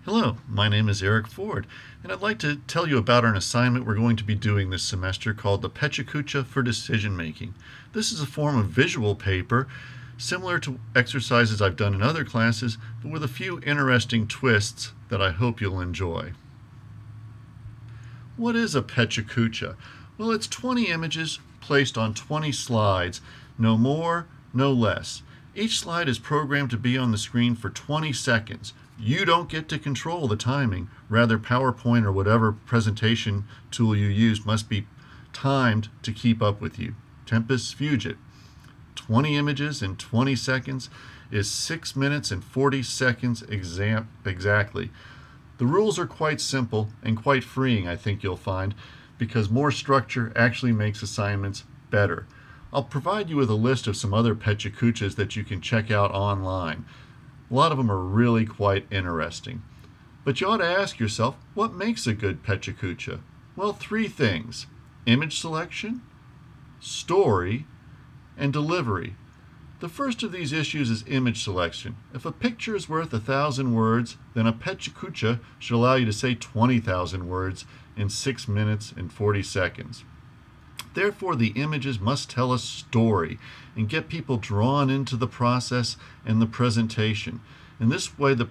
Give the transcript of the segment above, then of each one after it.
Hello, my name is Eric Ford, and I'd like to tell you about an assignment we're going to be doing this semester called the Pecha Kucha for Decision Making. This is a form of visual paper similar to exercises I've done in other classes, but with a few interesting twists that I hope you'll enjoy. What is a Pecha Kucha? Well, it's 20 images placed on 20 slides, no more, no less. Each slide is programmed to be on the screen for 20 seconds. You don't get to control the timing. Rather, PowerPoint or whatever presentation tool you use must be timed to keep up with you. Tempus fugit. 20 images in 20 seconds is 6 minutes and 40 seconds exactly. The rules are quite simple and quite freeing, I think you'll find, because more structure actually makes assignments better. I'll provide you with a list of some other Pecha Kuchas that you can check out online. A lot of them are really quite interesting. But you ought to ask yourself, what makes a good Pecha Kucha? Well, 3 things: image selection, story, and delivery. The first of these issues is image selection. If a picture is worth 1,000 words, then a Pecha Kucha should allow you to say 20,000 words in 6 minutes and 40 seconds. Therefore, the images must tell a story and get people drawn into the process and the presentation. In this way, the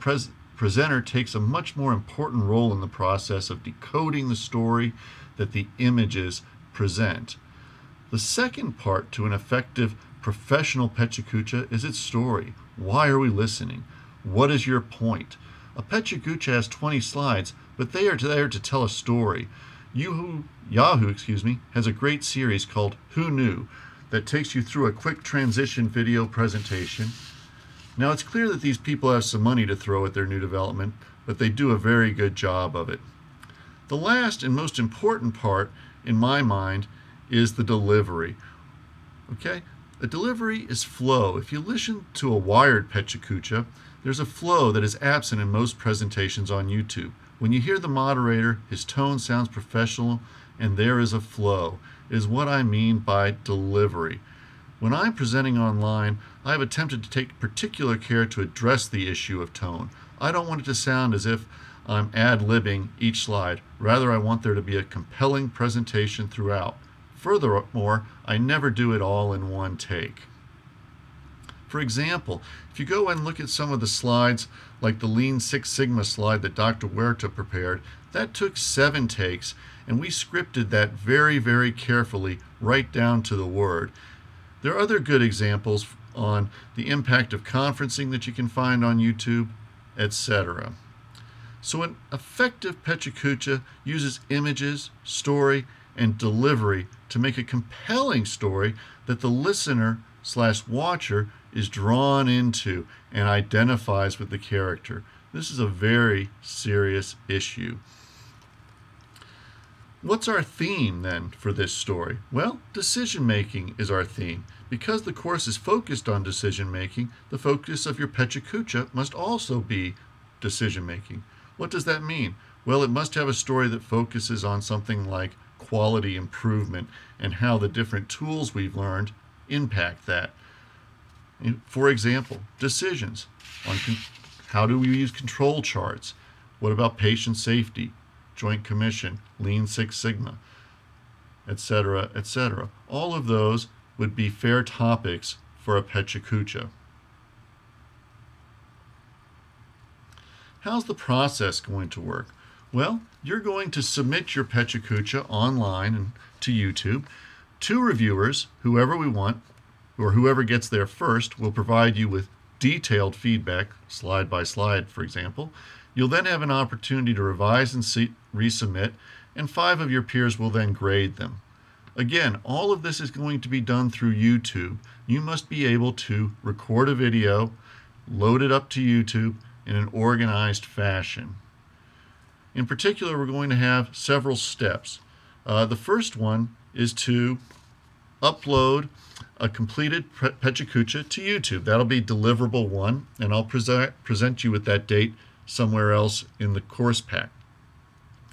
presenter takes a much more important role in the process of decoding the story that the images present. The second part to an effective professional Pecha Kucha is its story. Why are we listening? What is your point? A Pecha Kucha has 20 slides, but they are there to tell a story. Yahoo has a great series called Who Knew that takes you through a quick transition video presentation. Now, it's clear that these people have some money to throw at their new development, but they do a very good job of it. The last and most important part, in my mind, is the delivery. Okay? A delivery is flow. If you listen to a wired Pecha Kucha, there's a flow that is absent in most presentations on YouTube. When you hear the moderator, his tone sounds professional, and there is a flow. It is what I mean by delivery. When I'm presenting online, I have attempted to take particular care to address the issue of tone. I don't want it to sound as if I'm ad-libbing each slide. Rather, I want there to be a compelling presentation throughout. Furthermore, I never do it all in one take. For example, if you go and look at some of the slides, like the Lean Six Sigma slide that Dr. Huerta prepared, that took 7 takes, and we scripted that very, very carefully, right down to the word. There are other good examples on the impact of conferencing that you can find on YouTube, etc. So an effective Pecha Kucha uses images, story, and delivery to make a compelling story that the listener/watcher is drawn into and identifies with the character. This is a very serious issue. What's our theme then for this story? Well, decision making is our theme. Because the course is focused on decision making, the focus of your Pecha Kucha must also be decision making. What does that mean? Well, it must have a story that focuses on something like quality improvement and how the different tools we've learned impact that. For example, decisions on how do we use control charts? What about patient safety, Joint Commission, Lean Six Sigma, etc., etc. All of those would be fair topics for a Pecha Kucha. How's the process going to work? Well, you're going to submit your Pecha Kucha online and to YouTube. 2 reviewers, whoever we want, or whoever gets there first, will provide you with detailed feedback, slide by slide, for example. You'll then have an opportunity to revise and resubmit, and 5 of your peers will then grade them. Again, all of this is going to be done through YouTube. You must be able to record a video, load it up to YouTube in an organized fashion. In particular, we're going to have several steps. The first one is to upload a completed Pecha Kucha to YouTube. That'll be deliverable 1, and I'll present you with that date somewhere else in the course pack.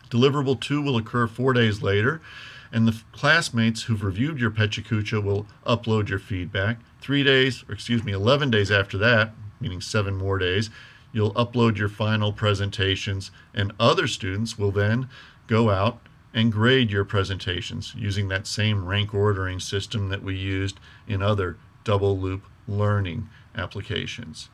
Deliverable 2 will occur 4 days later, and the classmates who've reviewed your Pecha Kucha will upload your feedback. 11 days after that, meaning 7 more days, You'll upload your final presentations, and other students will then go out and grade your presentations using that same rank ordering system that we used in other double loop learning applications.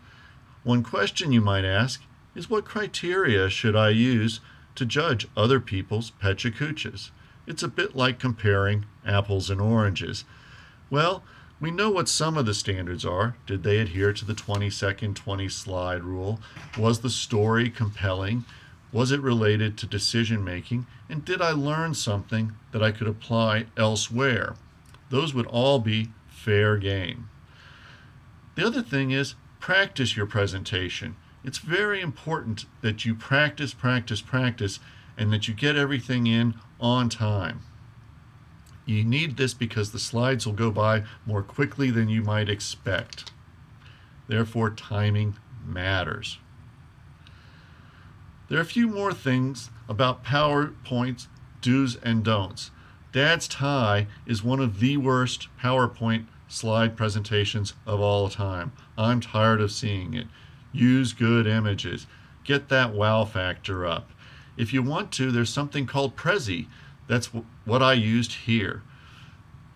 One question you might ask is, what criteria should I use to judge other people's Pecha Kuchas? It's a bit like comparing apples and oranges. Well, we know what some of the standards are. Did they adhere to the 20-second, 20-slide rule? Was the story compelling? Was it related to decision making? And did I learn something that I could apply elsewhere? Those would all be fair game. The other thing is, practice your presentation. It's very important that you practice, and that you get everything in on time. You need this because the slides will go by more quickly than you might expect. Therefore, timing matters. There are a few more things about PowerPoint's do's and don'ts. Dad's tie is one of the worst PowerPoint slide presentations of all time. I'm tired of seeing it. Use good images. Get that wow factor up. If you want to, there's something called Prezi. That's what I used here.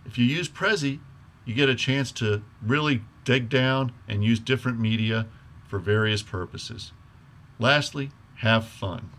If you use Prezi, you get a chance to really dig down and use different media for various purposes. Lastly, have fun.